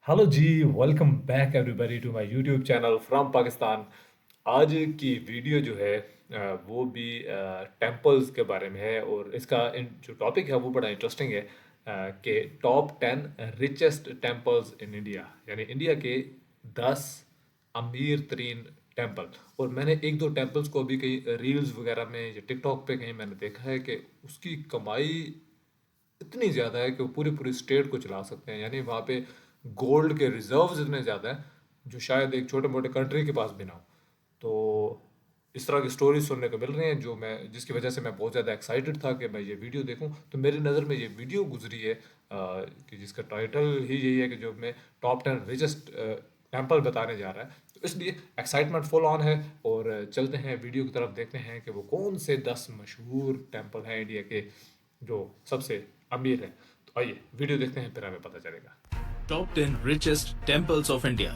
Hello जी। Welcome back everybody to my YouTube channel from Pakistan. आज की वीडियो जो है वो भी टेम्पल्स के बारे में है और इसका जो टॉपिक है वो बड़ा इंटरेस्टिंग है कि top 10 richest temples in India, यानी इंडिया के 10 अमीर तरीन टेम्पल। और मैंने एक दो टेम्पल्स को अभी कहीं रील्स वगैरह में या टिकटॉक पे कहीं मैंने देखा है कि उसकी कमाई इतनी ज़्यादा है कि वो पूरी पूरी स्टेट को चला सकते हैं। यानी वहाँ पे गोल्ड के रिजर्व्स इतने ज़्यादा हैं जो शायद एक छोटे मोटे कंट्री के पास भी ना हो। तो इस तरह की स्टोरीज सुनने को मिल रही हैं जो मैं जिसकी वजह से मैं बहुत ज़्यादा एक्साइटेड था कि मैं ये वीडियो देखूं। तो मेरी नज़र में ये वीडियो गुजरी है कि जिसका टाइटल ही यही है कि जो मैं टॉप 10 रिचेस्ट टेम्पल बताने जा रहा है। तो इसलिए एक्साइटमेंट फुल ऑन है और चलते हैं वीडियो की तरफ, देखते हैं कि वो कौन से 10 मशहूर टेम्पल हैं इंडिया के जो सबसे अमीर है। तो आइए वीडियो देखते हैं, फिर हमें पता चलेगा। Top 10 richest temples of India.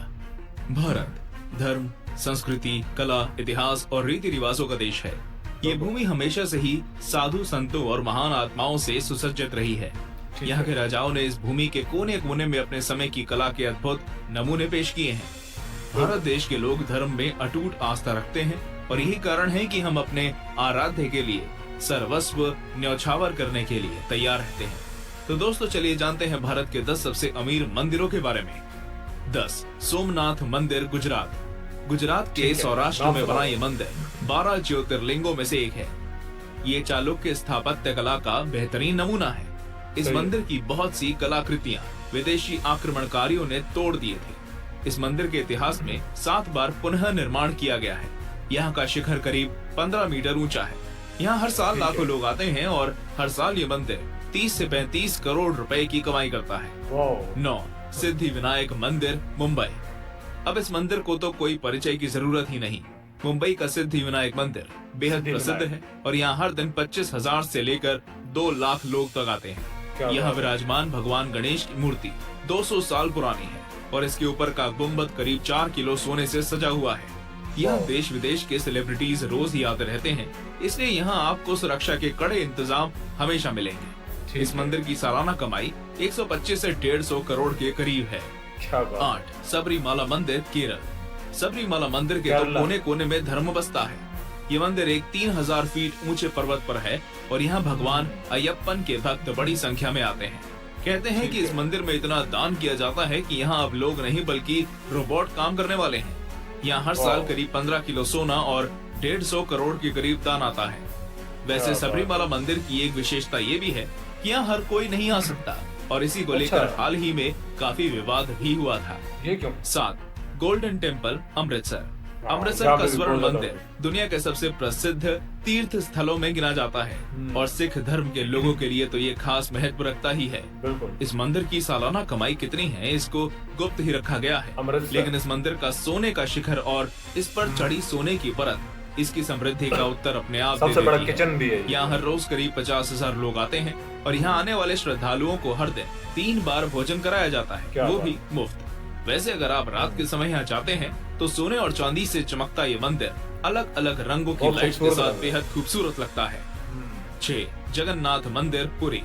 Bharat धर्म, संस्कृति, कला, इतिहास और रीति रिवाजों का देश है। ये भूमि हमेशा से ही साधु संतों और महान आत्माओं से सुसज्जित रही है। यहाँ के राजाओं ने इस भूमि के कोने कोने में अपने समय की कला के अद्भुत नमूने पेश किए हैं। भारत देश के लोग धर्म में अटूट आस्था रखते हैं और यही कारण है कि हम अपने आराध्य के लिए सर्वस्व न्यौछावर करने के लिए तैयार रहते हैं। तो दोस्तों चलिए जानते हैं भारत के 10 सबसे अमीर मंदिरों के बारे में। 10 सोमनाथ मंदिर, गुजरात। गुजरात के सौराष्ट्र में बना ये मंदिर 12 ज्योतिर्लिंगों में से एक है। ये चालुक्य स्थापत्य कला का बेहतरीन नमूना है। इस मंदिर की बहुत सी कलाकृतियां विदेशी आक्रमणकारियों ने तोड़ दिए थे। इस मंदिर के इतिहास में 7 बार पुनः निर्माण किया गया है। यहाँ का शिखर करीब 15 मीटर ऊंचा है। यहाँ हर साल लाखों लोग आते हैं और हर साल ये मंदिर 30 से 35 करोड़ रुपए की कमाई करता है। 9 सिद्धि विनायक मंदिर, मुंबई। अब इस मंदिर को तो कोई परिचय की जरूरत ही नहीं। मुंबई का सिद्धि विनायक मंदिर बेहद प्रसिद्ध है और यहाँ हर दिन 25,000 से लेकर 2 लाख लोग तक आते हैं। यहाँ विराजमान भगवान गणेश की मूर्ति 200 साल पुरानी है और इसके ऊपर का गुम्बद करीब 4 किलो सोने से सजा हुआ है। यहाँ देश विदेश के सेलिब्रिटीज रोज ही आते रहते हैं, इसलिए यहाँ आपको सुरक्षा के कड़े इंतजाम हमेशा मिलेंगे। इस मंदिर की सालाना कमाई 125 से 150 करोड़ के करीब है। 8 सबरीमाला मंदिर, केरल। सबरीमाला मंदिर के तो कोने कोने में धर्म बसता है। ये मंदिर एक 3000 फीट ऊंचे पर्वत पर है और यहाँ भगवान अयप्पन के भक्त बड़ी संख्या में आते हैं। कहते हैं कि इस मंदिर में इतना दान किया जाता है कि यहाँ अब लोग नहीं बल्कि रोबोट काम करने वाले हैं। यहाँ हर साल करीब 15 किलो सोना और 150 करोड़ के करीब दान आता है। वैसे सबरीमाला मंदिर की एक विशेषता ये भी है कि यहाँ हर कोई नहीं आ सकता और इसी को लेकर हाल ही में काफी विवाद भी हुआ था। ये क्यों? 7 गोल्डन टेम्पल, अमृतसर। अमृतसर का स्वर्ण मंदिर दुनिया के सबसे प्रसिद्ध तीर्थ स्थलों में गिना जाता है और सिख धर्म के लोगों के लिए तो ये खास महत्व रखता ही है। इस मंदिर की सालाना कमाई कितनी है इसको गुप्त ही रखा गया है, लेकिन इस मंदिर का सोने का शिखर और इस पर चढ़ी सोने की परत इसकी समृद्धि का उत्तर अपने आप सबसे बड़ा किचन भी है। यहाँ हर रोज करीब 50,000 लोग आते हैं और यहाँ आने वाले श्रद्धालुओं को हर दिन 3 बार भोजन कराया जाता है, वो भी मुफ्त। वैसे अगर आप रात के समय यहाँ जाते हैं तो सोने और चांदी से चमकता ये मंदिर अलग अलग रंगों की लाइट के साथ बेहद खूबसूरत लगता है। 6 जगन्नाथ मंदिर, पुरी।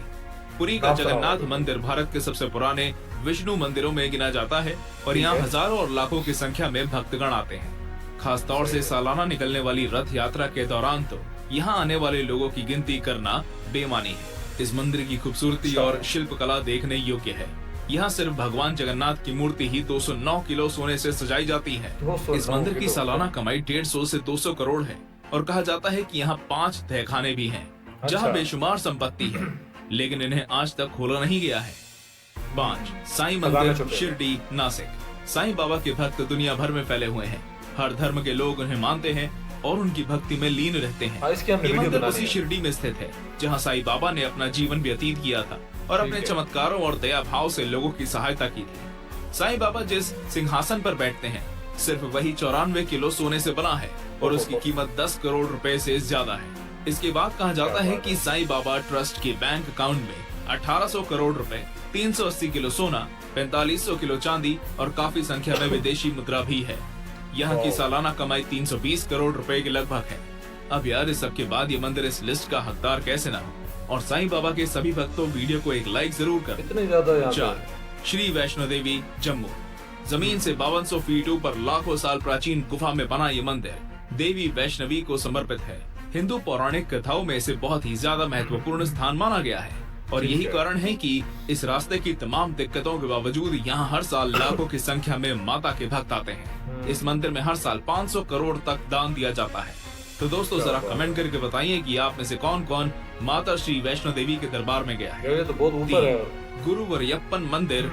पुरी का जगन्नाथ मंदिर भारत के सबसे पुराने विष्णु मंदिरों में गिना जाता है और यहाँ हजारों और लाखों की संख्या में भक्तगण आते हैं। खास तौर से सालाना निकलने वाली रथ यात्रा के दौरान तो यहाँ आने वाले लोगों की गिनती करना बेमानी है। इस मंदिर की खूबसूरती और शिल्पकला देखने योग्य है। यहाँ सिर्फ भगवान जगन्नाथ की मूर्ति ही 209 किलो सोने से सजाई जाती है। इस मंदिर की सालाना कमाई 150 से 200 करोड़ है और कहा जाता है कि यहाँ 5 तहखाने भी हैं, जहाँ बेशुमार संपत्ति है, लेकिन इन्हें आज तक खोला नहीं गया है। 5 साईं मंदिर, शिरडी, नासिक। साईं बाबा के भक्त दुनिया भर में फैले हुए हैं। हर धर्म के लोग उन्हें मानते हैं और उनकी भक्ति में लीन रहते हैं। ये मंदिर उसी शिरडी में स्थित है जहाँ साईं बाबा ने अपना जीवन व्यतीत किया था और अपने चमत्कारों और दया भाव से लोगों की सहायता की थी। साईं बाबा जिस सिंहासन पर बैठते हैं सिर्फ वही 94 किलो सोने से बना है और उसकी कीमत 10 करोड़ रुपए से ज्यादा है। इसके बाद कहा जाता है कि साईं बाबा ट्रस्ट के बैंक अकाउंट में 1800 करोड़ रुपए, 380 किलो सोना, 4500 किलो चांदी और काफी संख्या में विदेशी मुद्रा भी है। यहाँ की सालाना कमाई 320 करोड़ रुपए के लगभग है। अब यार इस सब के बाद ये मंदिर इस लिस्ट का हकदार कैसे ना हो? और साईं बाबा के सभी भक्तों वीडियो को एक लाइक जरूर करें। इतने ज्यादा 4 श्री वैष्णो देवी जम्मू। जमीन से 5200 फीट ऊपर लाखों साल प्राचीन गुफा में बना ये मंदिर देवी वैष्णवी को समर्पित है। हिंदू पौराणिक कथाओं में इसे बहुत ही ज्यादा महत्वपूर्ण स्थान माना गया है और यही कारण है कि इस रास्ते की तमाम दिक्कतों के बावजूद यहाँ हर साल लाखों की संख्या में माता के भक्त आते हैं। इस मंदिर में हर साल 500 करोड़ तक दान दिया जाता है। तो दोस्तों जरा कमेंट करके बताइए कि आप में से कौन कौन माता श्री वैष्णो देवी के दरबार में गया है। ये तो बहुत ऊपर है। गुरुवरयप्पन मंदिर,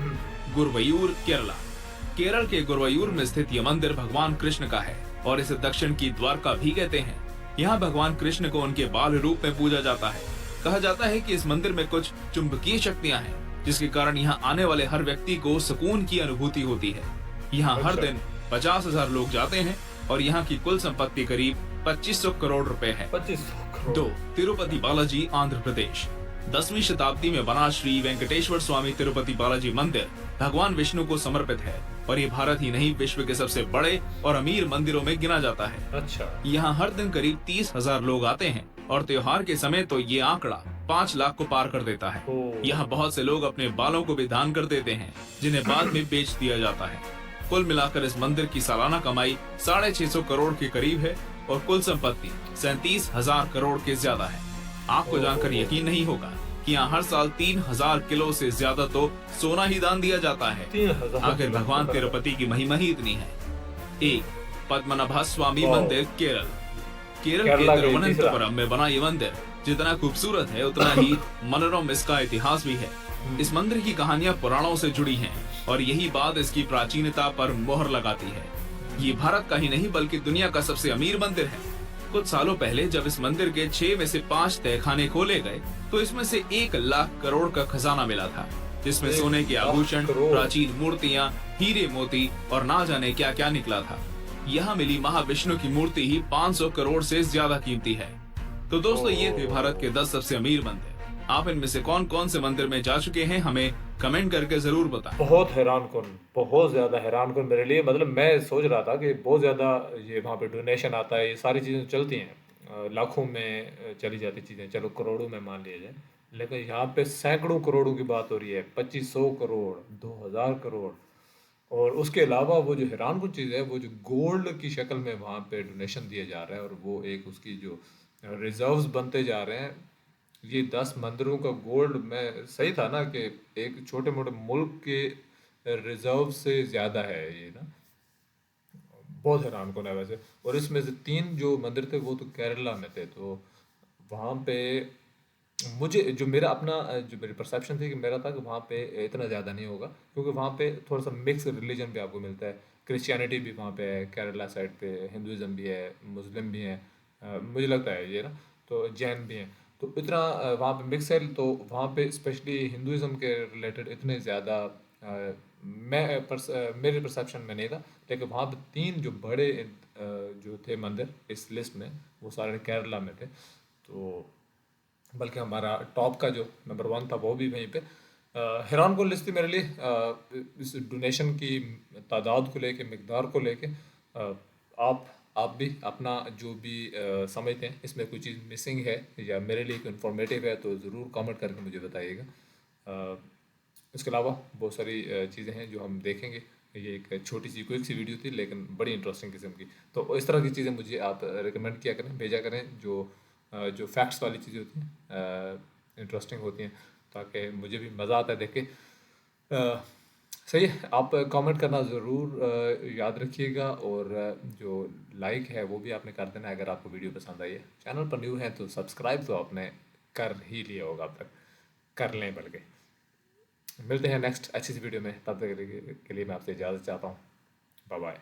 गुरुवयूर, केरला। केरल के गुरुवयूर में स्थित यह मंदिर भगवान कृष्ण का है और इसे दक्षिण की द्वारका भी कहते हैं। यहाँ भगवान कृष्ण को उनके बाल रूप में पूजा जाता है। कहा जाता है कि इस मंदिर में कुछ चुंबकीय शक्तियाँ हैं जिसके कारण यहाँ आने वाले हर व्यक्ति को सुकून की अनुभूति होती है। यहाँ हर दिन 50,000 लोग जाते हैं और यहाँ की कुल संपत्ति करीब 2500 करोड़ रुपए है। 2500 करोड़। 2. तिरुपति बालाजी, आंध्र प्रदेश। 10वीं शताब्दी में बना श्री वेंकटेश्वर स्वामी तिरुपति बालाजी मंदिर भगवान विष्णु को समर्पित है और ये भारत ही नहीं विश्व के सबसे बड़े और अमीर मंदिरों में गिना जाता है। अच्छा। यहाँ हर दिन करीब 30,000 लोग आते हैं और त्योहार के समय तो ये आंकड़ा 5 लाख को पार कर देता है। यहाँ बहुत से लोग अपने बालों को भी दान कर देते हैं जिन्हें बाद में बेच दिया जाता है। कुल मिलाकर इस मंदिर की सालाना कमाई 650 करोड़ के करीब है और कुल संपत्ति 37,000 करोड़ के ज्यादा है। आपको जानकर यकीन नहीं होगा कि यहाँ हर साल 3,000 किलो से ज्यादा तो सोना ही दान दिया जाता है। 3,000। आखिर भगवान तिरुपति की महिमा ही इतनी है। 1. पद्मनाभ स्वामी मंदिर, केरल। केरल के तिरुवनंतपुरम में बना ये मंदिर जितना खूबसूरत है उतना ही मनोरम इसका इतिहास भी है। इस मंदिर की कहानियां पुराणों से जुड़ी हैं और यही बात इसकी प्राचीनता पर मोहर लगाती है। ये भारत का ही नहीं बल्कि दुनिया का सबसे अमीर मंदिर है। कुछ सालों पहले जब इस मंदिर के 6 में से 5 तहखाने खोले गए तो इसमें से 1 लाख करोड़ का खजाना मिला था जिसमें सोने के आभूषण, प्राचीन मूर्तियां, हीरे मोती और ना जाने क्या क्या निकला था। यहाँ मिली महाविष्णु की मूर्ति ही 500 करोड़ से ज्यादा कीमती है। तो दोस्तों ये थे भारत के 10 सबसे अमीर मंदिर। आप इनमें से कौन कौन से मंदिर में जा चुके हैं हमें कमेंट करके जरूर बताएं। बहुत हैरानकुन, बहुत ज्यादा हैरानकुन मेरे लिए। मतलब मैं सोच रहा था कि बहुत ज्यादा ये वहाँ पे डोनेशन आता है, ये सारी चीजें चलती हैं, लाखों में चली जाती चीजें, चलो करोड़ों में मान लिया जाए, लेकिन यहाँ पे सैकड़ों करोड़ों की बात हो रही है। 2500 करोड़, 2000 करोड़। और उसके अलावा वो जो हैरानकुन चीज़ है, वो जो गोल्ड की शक्ल में वहाँ पे डोनेशन दिया जा रहा है और वो एक उसकी जो रिजर्व्स बनते जा रहे हैं। ये 10 मंदिरों का गोल्ड, में सही था ना कि एक छोटे मोटे मुल्क के रिजर्व से ज़्यादा है ये ना। बहुत हैरान कौन है वैसे। और इसमें से 3 जो मंदिर थे वो तो केरला में थे। तो वहाँ पे मुझे जो मेरा अपना जो मेरी परसेप्शन थी कि मेरा था कि वहाँ पे इतना ज़्यादा नहीं होगा, क्योंकि वहाँ पे थोड़ा सा मिक्स रिलीजन भी आपको मिलता है। क्रिश्चियनिटी भी वहाँ पे है, केरला साइड पे हिंदुज़म भी है, मुस्लिम भी हैं, मुझे लगता है ये ना, तो जैन भी हैं। तो इतना वहाँ पे मिक्स है। तो वहाँ पे स्पेशली हिंदुज़म के रिलेटेड इतने ज़्यादा मेरे परसेप्शन में नहीं था। लेकिन वहाँ पे 3 जो बड़े जो थे मंदिर इस लिस्ट में, वो सारे केरला में थे। तो बल्कि हमारा टॉप का जो नंबर 1 था वो भी वहीं पे। हैरान को लिस्ट थी मेरे लिए इस डोनेशन की तादाद को लेके, मिकदार को लेके। आप भी अपना जो भी समझते हैं इसमें कोई चीज़ मिसिंग है या मेरे लिए कोई इन्फॉर्मेटिव है तो ज़रूर कमेंट करके मुझे बताइएगा। इसके अलावा बहुत सारी चीज़ें हैं जो हम देखेंगे। ये एक छोटी सी क्विक सी वीडियो थी लेकिन बड़ी इंटरेस्टिंग किस्म की। तो इस तरह की चीज़ें मुझे आप रिकमेंड किया करें, भेजा करें, जो फैक्ट्स वाली चीज़ें होती हैं, इंटरेस्टिंग होती हैं, ताकि मुझे भी मज़ा आता है देख के। सही है, आप कमेंट करना ज़रूर याद रखिएगा। और जो लाइक है वो भी आपने कर देना है अगर आपको वीडियो पसंद आई है। चैनल पर न्यू है तो सब्सक्राइब तो आपने कर ही लिया होगा, अब तक कर लें। बल्कि मिलते हैं नेक्स्ट अच्छी सी वीडियो में, तब तक के लिए मैं आपसे इजाज़त चाहता हूँ। Bye bye.